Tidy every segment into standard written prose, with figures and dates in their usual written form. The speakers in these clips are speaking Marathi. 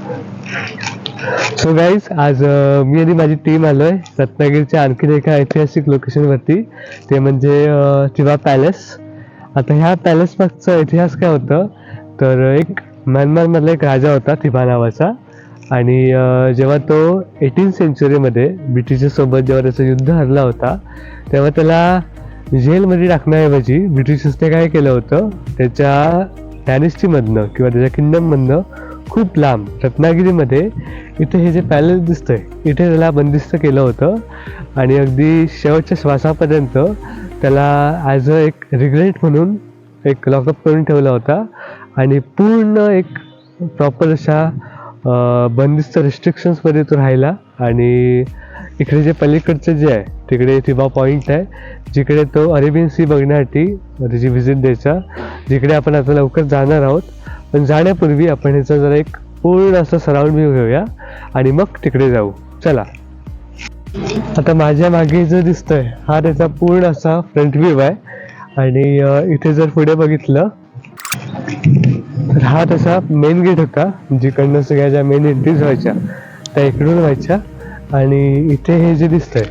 सो गाईज, आज मी आणि माझी टीम आलोय रत्नागिरीच्या आणखीन एका ऐतिहासिक लोकेशनवरती, ते म्हणजे थिबा पॅलेस. आता ह्या पॅलेस मागचा इतिहास काय होतं तर एक म्यानमारमधला एक राजा होता थिबा नावाचा, आणि जेव्हा तो 18th सेंचुरीमध्ये ब्रिटिशसोबत जेव्हा त्याचं युद्ध हरला होता तेव्हा त्याला जेलमध्ये टाकण्याऐवजी ब्रिटिशर्सने काय केलं होतं, त्याच्या डायनेस्टीमधनं किंवा त्याच्या किंगडममधनं खूप लांब रत्नागिरीमध्ये इथे हे जे पॅलेस दिसतंय इथे त्याला बंदिस्त केलं होतं, आणि अगदी शेवटच्या श्वासापर्यंत त्याला ॲज अ एक रिग्रेट म्हणून एक लॉकअप करून ठेवला होता, आणि पूर्ण एक प्रॉपर अशा बंदिस्त रिस्ट्रिक्शन्समध्ये तो राहिला. आणि इकडे जे पलीकडचं जे आहे तिकडे थिबा पॉईंट आहे, जिकडे तो अरेबियन सी बघण्यासाठी त्याची व्हिजिट द्यायचा, जिकडे आपण आता लवकर जाणार आहोत. पण जाण्यापूर्वी आपण ह्याचा जरा एक पूर्ण असा सराउंड व्ह्यू घेऊया आणि मग तिकडे जाऊ. चला. आता माझ्या मागे जो दिसतोय हा त्याचा पूर्ण असा फ्रंट व्ह्यू आहे, आणि इथे जर पुढे बघितलं तर हा तसा मेन गेट होता, जिकडनं सगळ्या ज्या मेन एंट्रीज व्हायच्या त्या इकडून व्हायच्या. आणि इथे हे जे दिसतंय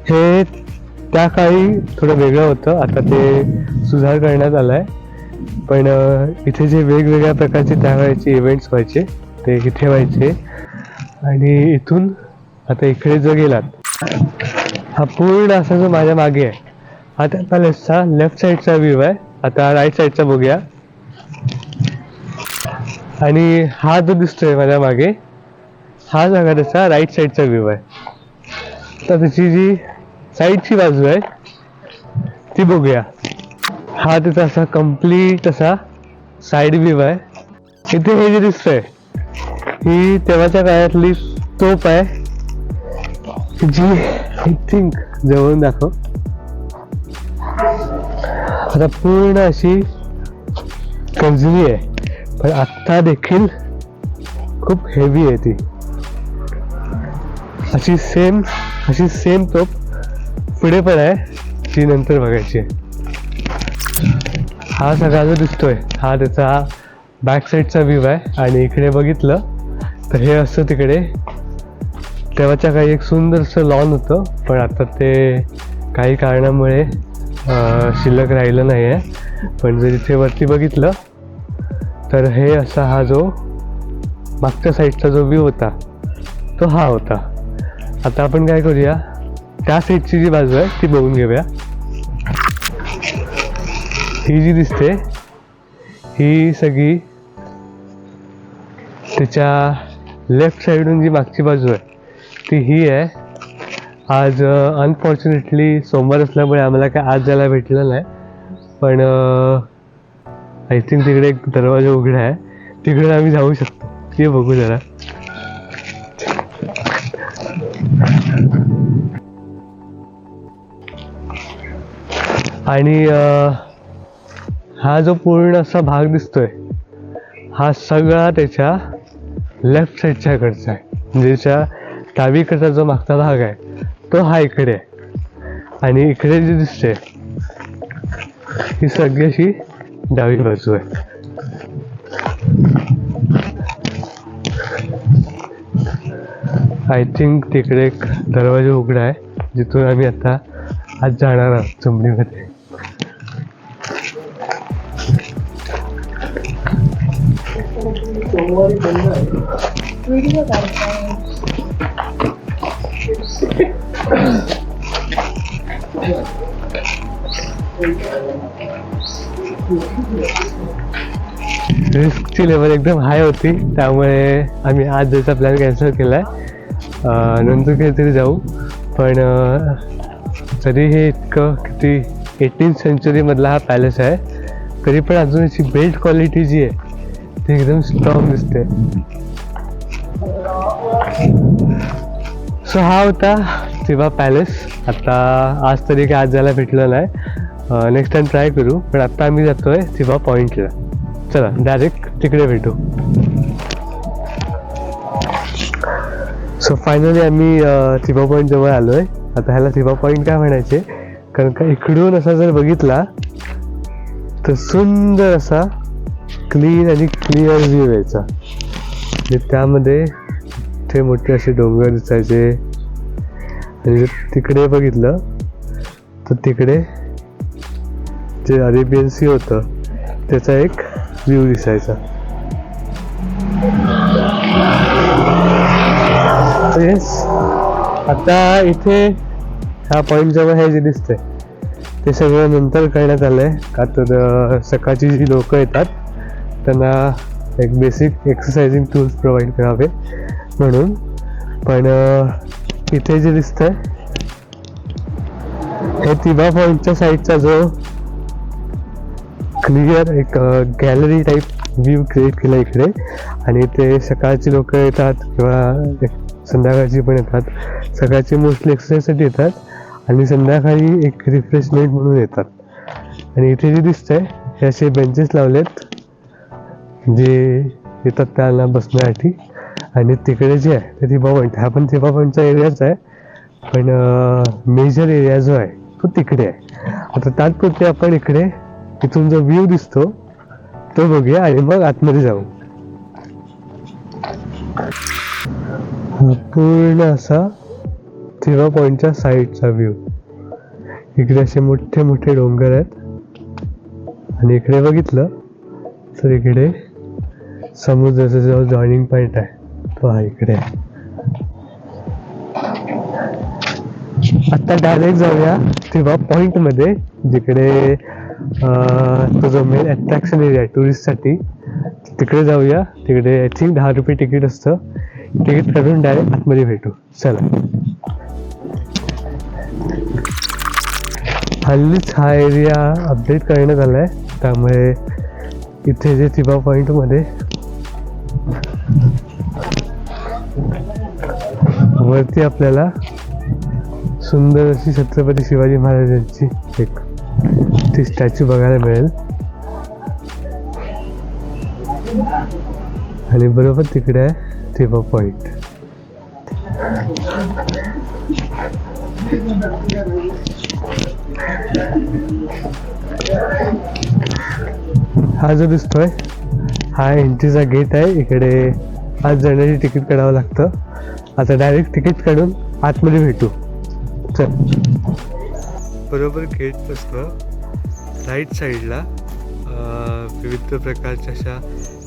हे त्या काळी थोडं वेगळं होतं, आता ते सुधार करण्यात आला आहे. पण इथे जे वेगवेगळ्या प्रकारचे त्यावेळेचे इव्हेंट्स व्हायचे ते इथे व्हायचे. आणि इथून आता इकडे जर गेलात, हा पूर्ण असा जो माझ्या मागे आहे हा त्या पॅलेसचा लेफ्ट साईडचा व्ह्यू आहे. आता राईट साईडचा बघूया. आणि हा जो दिसतोय माझ्या मागे हा सगळा त्याचा राईट साईडचा व्ह्यू आहे. तर त्याची जी साईडची बाजू आहे ती बघूया. हा त्याचा असा कम्प्लीट असा साईड व्ह्यू आहे. इथे हे जे दिसतंय ही तेव्हाच्या काळातली तोफ आहे, जी आय थिंक जवळून दाखव. आता पूर्ण अशी गंजली आहे, पण आत्ता देखील खूप हेवी आहे ती. अशी सेम तोफ पुढे पण आहे, ती नंतर बघायची आहे. हा सगळा जो दिसतोय हा त्याचा बॅक साईडचा व्ह्यू आहे. आणि इकडे बघितलं तर हे असं तिकडे तेव्हाच्या काही एक सुंदरसं लॉन होतं, पण आता ते काही कारणामुळे शिल्लक राहिलं नाही आहे. पण जर इथे वरती बघितलं तर हे असा हा जो मागच्या साईडचा जो व्ह्यू होता तो हा होता. आता आपण काय करूया, त्या साईडची जी बाजू आहे ती बघून घेऊया. ही जी दिसते ही सगळी त्याच्या लेफ्ट साईडून जी मागची बाजू आहे ती ही आहे. आज अनफॉर्च्युनेटली सोमवार असल्यामुळे आम्हाला काय आज जायला भेटलं नाही, पण आय थिंक तिकडे एक दरवाजा उघडा आहे, तिकडे आम्ही जाऊ शकतो. ते बघू जरा. आणि हा जो पूर्ण असा भाग दिसतोय हा सगळा त्याच्या लेफ्ट साईडच्या कडचा आहे, म्हणजे त्याच्या डावीकडचा जो मागचा भाग आहे तो हा इकडे आहे. आणि इकडे जे दिसते ही सगळी अशी डावी बाजू आहे. आय थिंक तिकडे एक दरवाजा उघडा आहे, जिथून आम्ही आता आज जाणार आहोत चुंबडीमध्ये. रिस्कची लेवल एकदम हाय होती, त्यामुळे आम्ही आज जायचा प्लॅन कॅन्सल केलाय. नंतर काहीतरी जाऊ. पण तरी हे इतकं किती 18th सेंचुरीमधला हा पॅलेस आहे, तरी पण अजून याची बिल्ड क्वालिटी जी आहे ती एकदम स्ट्रॉंग दिसते. सो हा होता थिबा पॅलेस. आता आज तरी काय आज जायला भेटलं नाही, नेक्स्ट टाइम ट्राय करू. पण आता आम्ही जातोय थिबा पॉईंटला. चला डायरेक्ट तिकडे भेटू. सो फायनली आम्ही थिबा पॉईंट जवळ आलोय. आता ह्याला थिबा पॉईंट काय म्हणायचे, कारण का इकडून असा जर बघितला तर सुंदर असा क्लीन आणि क्लिअर व्ह्यू यायचा. म्हणजे त्यामध्ये ते मोठे असे डोंगर दिसायचे आणि जर तिकडे बघितलं तर तिकडे जे अरेबियन सी होतं त्याचा एक व्ह्यू दिसायचा. येस, आता इथे ह्या पॉईंट जवळ हे जे दिसतंय ते सगळं नंतर करण्यात आलंय का तर सकाळची जी लोक येतात त्यांना एक बेसिक एक्सरसाइजिंग टूल्स प्रोव्हाइड करावे म्हणून. पण इथे जे दिसतंय हे तिबा पॉईंटच्या साईडचा जो क्लिअर एक गॅलरी टाईप व्ह्यू क्रिएट केला इकडे. आणि ते सकाळची लोक येतात किंवा संध्याकाळची पण येतात. सकाळची मोस्टली एक्सरसाइजसाठी येतात आणि संध्याकाळी एक रिफ्रेशमेंट म्हणून येतात. आणि इथे जे दिसतंय हे असे बेंचेस लावलेत जे येतात त्यांना बसण्यासाठी. आणि तिकडे जे आहे ते तिबा पॉईंट, हा पण तिबा पॉईंटचा एरियाच आहे पण मेजर एरिया जो आहे तो तिकडे आहे. आता तात्पुरते आपण इकडे इथून जो व्ह्यू दिसतो तो बघूया आणि मग आतमध्ये जाऊ. पूर्ण असा तिबा पॉईंटच्या साईडचा व्ह्यू. इकडे असे मोठे मोठे डोंगर आहेत आणि इकडे बघितलं तर इकडे समुद्राचा जो जॉईनिंग पॉईंट आहे तो हा इकडे आहे. आता डायरेक्ट जाऊया तिबा पॉईंट मध्ये जिकडे तो जो मेन अट्रॅक्शन एरिया आहे टुरिस्टसाठी तिकडे जाऊया. तिकडे आय थिंक 10 रुपये तिकीट असतं. तिकीट काढून डायरेक्ट आतमध्ये भेटू. चला. हल्लीच हा एरिया अपडेट करण्यात आला आहे त्यामुळे इथे जे तिबा पॉईंटमध्ये वरती आपल्याला सुंदर अशी छत्रपती शिवाजी महाराजांची एक ती स्टॅच्यू बघायला मिळेल. आणि बरोबर तिकडे आहे तिबा पॉईंट. हा जो दिसतोय हा एंट्रीचा गेट आहे. इकडे आत जाण्याची तिकीट काढावं लागतं. आता डायरेक्ट तिकीट काढून आतमध्ये भेटू. चल. बरोबर गेटपासनं राईट साईडला विविध प्रकारच्या अशा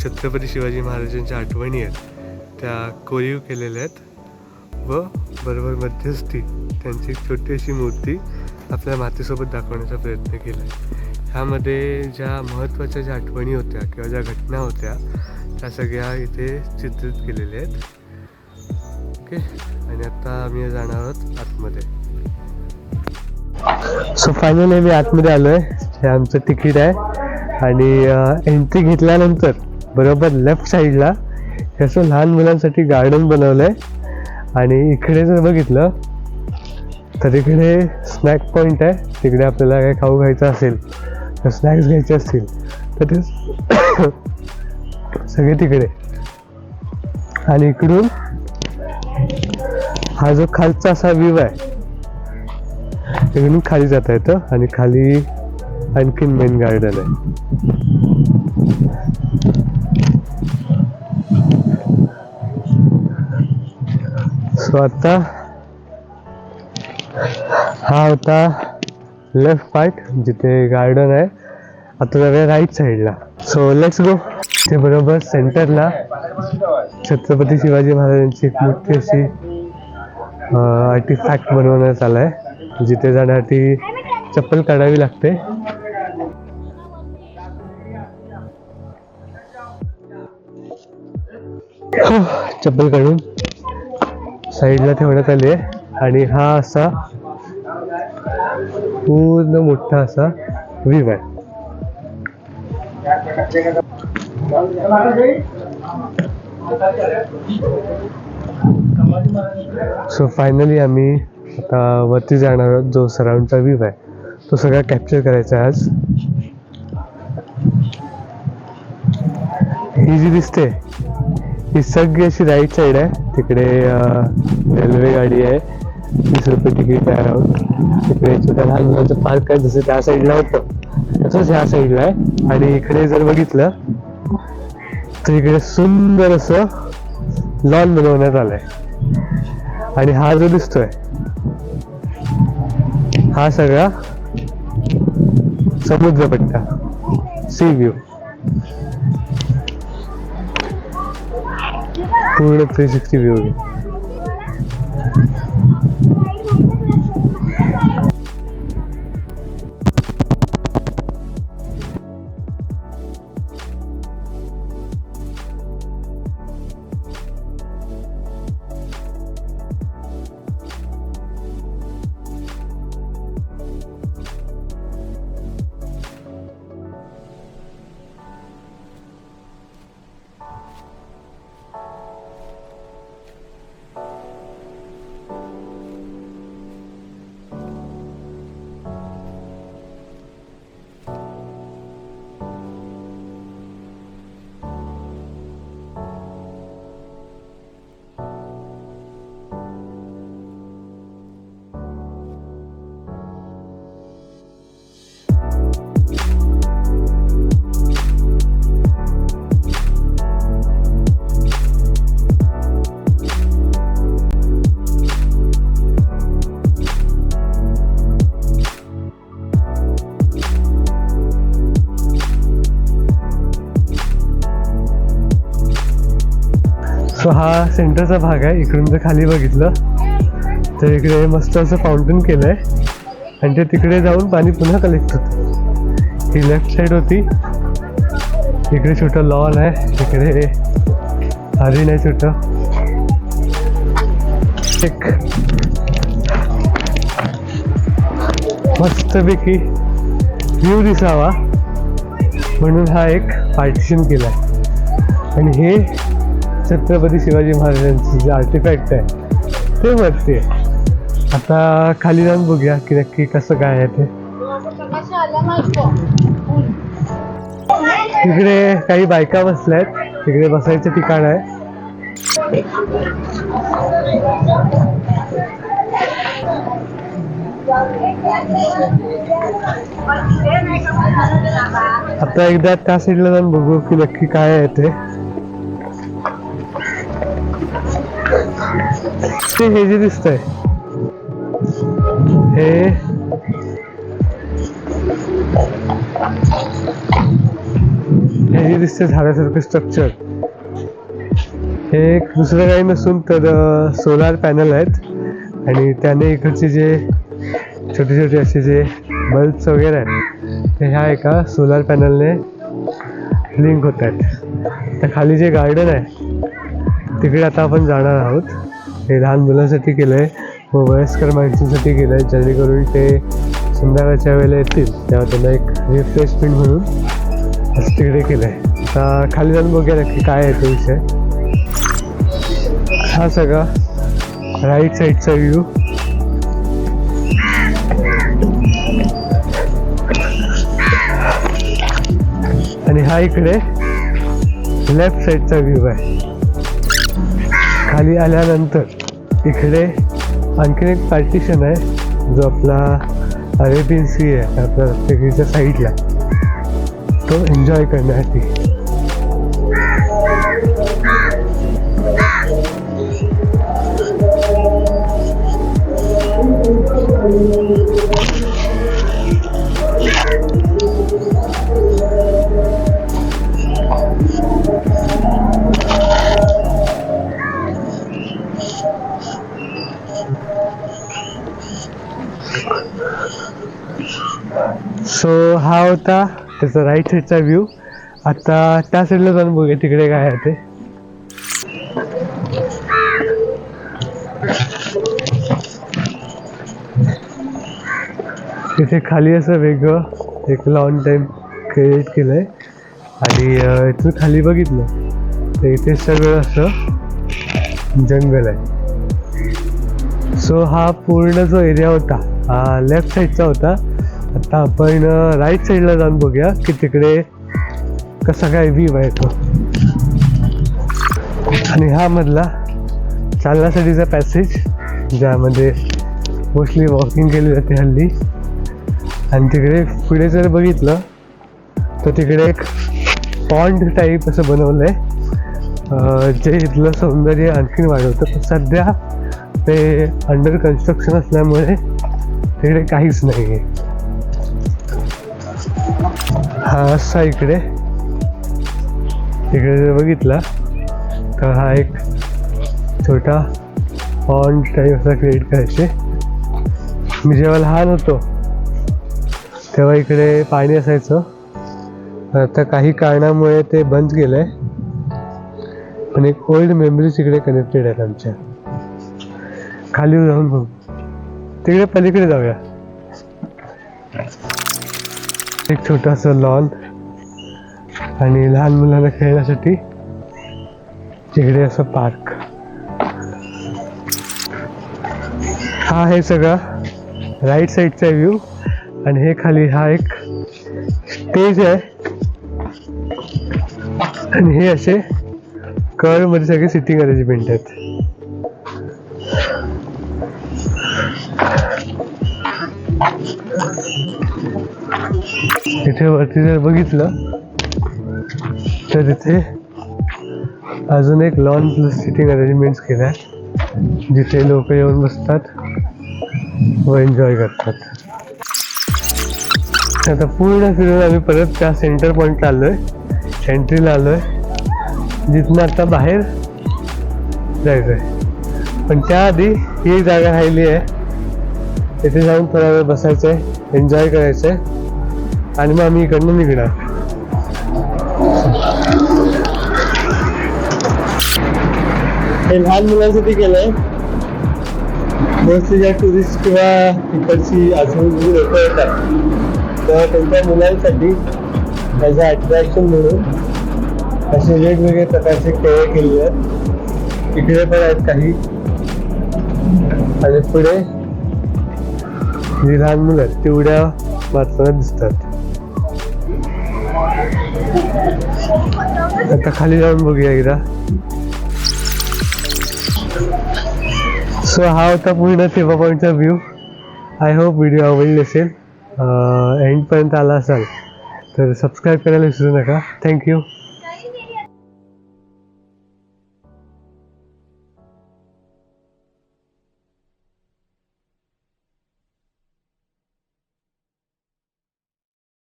छत्रपती शिवाजी महाराजांच्या आठवणी आहेत त्या कोरीव केलेल्या आहेत व बरोबर मध्यस्थी त्यांची एक छोटी अशी मूर्ती आपल्या मातेसोबत दाखवण्याचा प्रयत्न केला आहे. ह्यामध्ये ज्या महत्त्वाच्या ज्या आठवणी होत्या किंवा ज्या घटना होत्या त्या सगळ्या इथे चित्रित केलेल्या आहेत. ओके, आणि आता आम्ही जाणार आहोत आतमध्ये. सो फायनली मी आतमध्ये आलोय. हे आमचं तिकीट आहे आणि एंट्री घेतल्यानंतर बरोबर लेफ्ट साईडला असं लहान मुलांसाठी गार्डन बनवलंय. आणि इकडे जर बघितलं तर इकडे स्नॅक पॉईंट आहे. तिकडे आपल्याला काय खाऊ खायचं असेल तर स्नॅक्स घ्यायचे असतील तर ते सगळे तिकडे. आणि इकडून हा जो खालचा असा व्ह्यू आहे इकडून खाली जाता येतं आणि खाली आणखीन मेन गार्डन आहे. सो आता हा होता लेफ्ट पार्ट जिथे गार्डन आहे. आता जाऊया राईट साईडला. So let's go. ते बरोबर सेंटरला छत्रपती शिवाजी महाराजांची एक मोठी अशी आर्टिफॅक्ट बनवण्यात आलाय जिथे जाण्यासाठी चप्पल काढावी लागते. चप्पल काढून साईडला ठेवण्यात आली आहे आणि हा असा पूर्ण मोठा असा व्ह्यू आहे. सो फायनली आम्ही आता वरती जाणार आहोत. जो सराउंडचा व्ह्यू आहे तो सगळा कॅप्चर करायचा आहे आज. ही जी दिसते ही सगळी अशी राईट साईड आहे. तिकडे रेल्वे गाडी आहे. 30 रुपये तिकीट आहे अराउंड. तिकडे छोट्या लहान मुलांचं पार्क आहे जसं त्या साईडला होतं तसंच ह्या साईडला आहे. आणि इकडे जर बघितलं तर इकडे सुंदर असं लॉन बनवण्यात आलंय आणि हा जो दिसतोय हा सगळा समुद्रपट्टा, सी व्ह्यू, पूर्ण 360 व्ह्यू. सो हा सेंटरचा भाग आहे. इकडून जर खाली बघितलं तर इकडे मस्त असं फाउंटन केलंय आणि ते तिकडे जाऊन पाणी पुन्हा कलेक्ट होतं. ही लेफ्ट साईड होती. इकडे छोटं लॉन आहे, इकडे हरिण आहे छोटं. एक मस्तपैकी व्ह्यू दिसावा म्हणून हा एक पार्टिशन केलाय. आणि हे छत्रपती शिवाजी महाराजांचं जे आर्टिफॅक्ट आहे ते वरती आहे. आता खाली जाऊन बघूया की नक्की कसं काय आहे ते. तिकडे काही बायका बसल्यात, तिकडे बसायचं ठिकाण आहे. आता एकदा त्या साईडला जाऊन बघू की नक्की काय आहे ते. हे जे दिसतंय हे जे दिसतंय झाडासारखं स्ट्रक्चर, हे एक दुसरं काही नसून तर सोलार पॅनल आहेत आणि त्याने इकडचे जे छोटे छोटे असे जे बल्ब्स वगैरे आहेत ते ह्या एका सोलार पॅनलने लिंक होत आहेत. तर खाली जे गार्डन आहे तिकडे आता आपण जाणार आहोत. हे लहान मुलांसाठी केलंय व वयस्कर माणसांसाठी केलंय, जेणेकरून ते संध्याकाळच्या वेळेला येतील तेव्हा त्यांना एक रिफ्रेशमेंट म्हणून असं तिकडे केलंय. आता खाली जाऊन बघूया नक्की काय आहे तो विषय. हा सगळा राईट साईडचा व्ह्यू. आणि हा इकडे लेफ्ट साईडचा व्ह्यू आहे. खाली आल्यानंतर इकडे आणखीन एक पार्टिशन आहे जो आपला अरेबियन सी आहे आपल्या रत्नागिरीच्या साईडला, तो एन्जॉय करण्यासाठी. सो हा होता त्याचा राईट साईडचा व्ह्यू. आता त्या साईडला जाऊन बघूया तिकडे काय आहे ते. तिथे खाली असं वेगळं एक लॉन टाईप क्रिएट केलंय आणि इथून खाली बघितलं तर इथे सगळं असं जंगल आहे. सो हा पूर्ण जो एरिया होता हा लेफ्ट साईडचा होता. आता आपण राईट साईडला जाऊन बघूया की तिकडे कसा काय व्ह्यू आहे तो. आणि हा मधला चालण्यासाठीचा पॅसेज ज्यामध्ये मोस्टली वॉकिंग केली जाते हल्ली. आणि तिकडे पुढे जर बघितलं तर तिकडे एक पॉन्ड टाईप असं बनवलंय जे इथलं सौंदर्य आणखीन वाढवतं. पण सध्या ते अंडर कन्स्ट्रक्शन असल्यामुळे तिकडे काहीच नाही आहे. हा असा इकडे जर बघितला तर हा एक छोटा पॉन्ड टाईप असा क्रिएट करायचे. मी जेव्हा लहान होतो तेव्हा इकडे पाणी असायचं. आता काही कारणामुळे ते बंद केलंय. पण एक ओल्ड मेमरीज इकडे कनेक्टेड आहेत आमच्या. खाली जाऊन बघू, तिकडे पलीकडे जाऊया. एक छोटासा लॉन आणि लहान मुलांना खेळण्यासाठी इकडे असं पार्क. हा आहे सगळा राईट साईडचा व्ह्यू. आणि हे खाली हा एक स्टेज आहे आणि हे असे कर्व मध्ये सगळे सिटिंग अरेंजमेंट आहेत. इथे वरती जर बघितलं तर इथे अजून एक लॉन प्लस सिटिंग अरेंजमेंट केल्या जिथे लोक येऊन बसतात व एन्जॉय करतात. आता पूर्ण फिरून आम्ही परत त्या सेंटर पॉईंटला आलोय, एंट्रीला आलोय, जिथनं आता बाहेर जायचंय. पण त्याआधी ही जागा राहिली आहे, इथे जाऊन थोडा वेळ बसायचंय, एन्जॉय करायचंय आणि मग आम्ही इकडनं निघणार. हे लहान मुलांसाठी केलंय. मोस्टली ज्या टुरिस्ट किंवा इकडची आजूबाजूची लोक येतात तेव्हा त्यांच्या मुलांसाठी त्याचं अट्रॅक्शन म्हणून असे वेगवेगळे प्रकारचे खेळ केले आहेत. इकडे पण आहेत काही आणि पुढे जी लहान मुलं आहेत ती उड्या मारताना दिसतात. आता खाली जाऊन बघूया एकदा. सो हा होता पूर्ण थिबा पॉईंटचा व्ह्यू. आय होप व्हिडिओ आवडली असेल. एंडपर्यंत आला असाल तर सबस्क्राईब करायला विसरू नका. थँक्यू.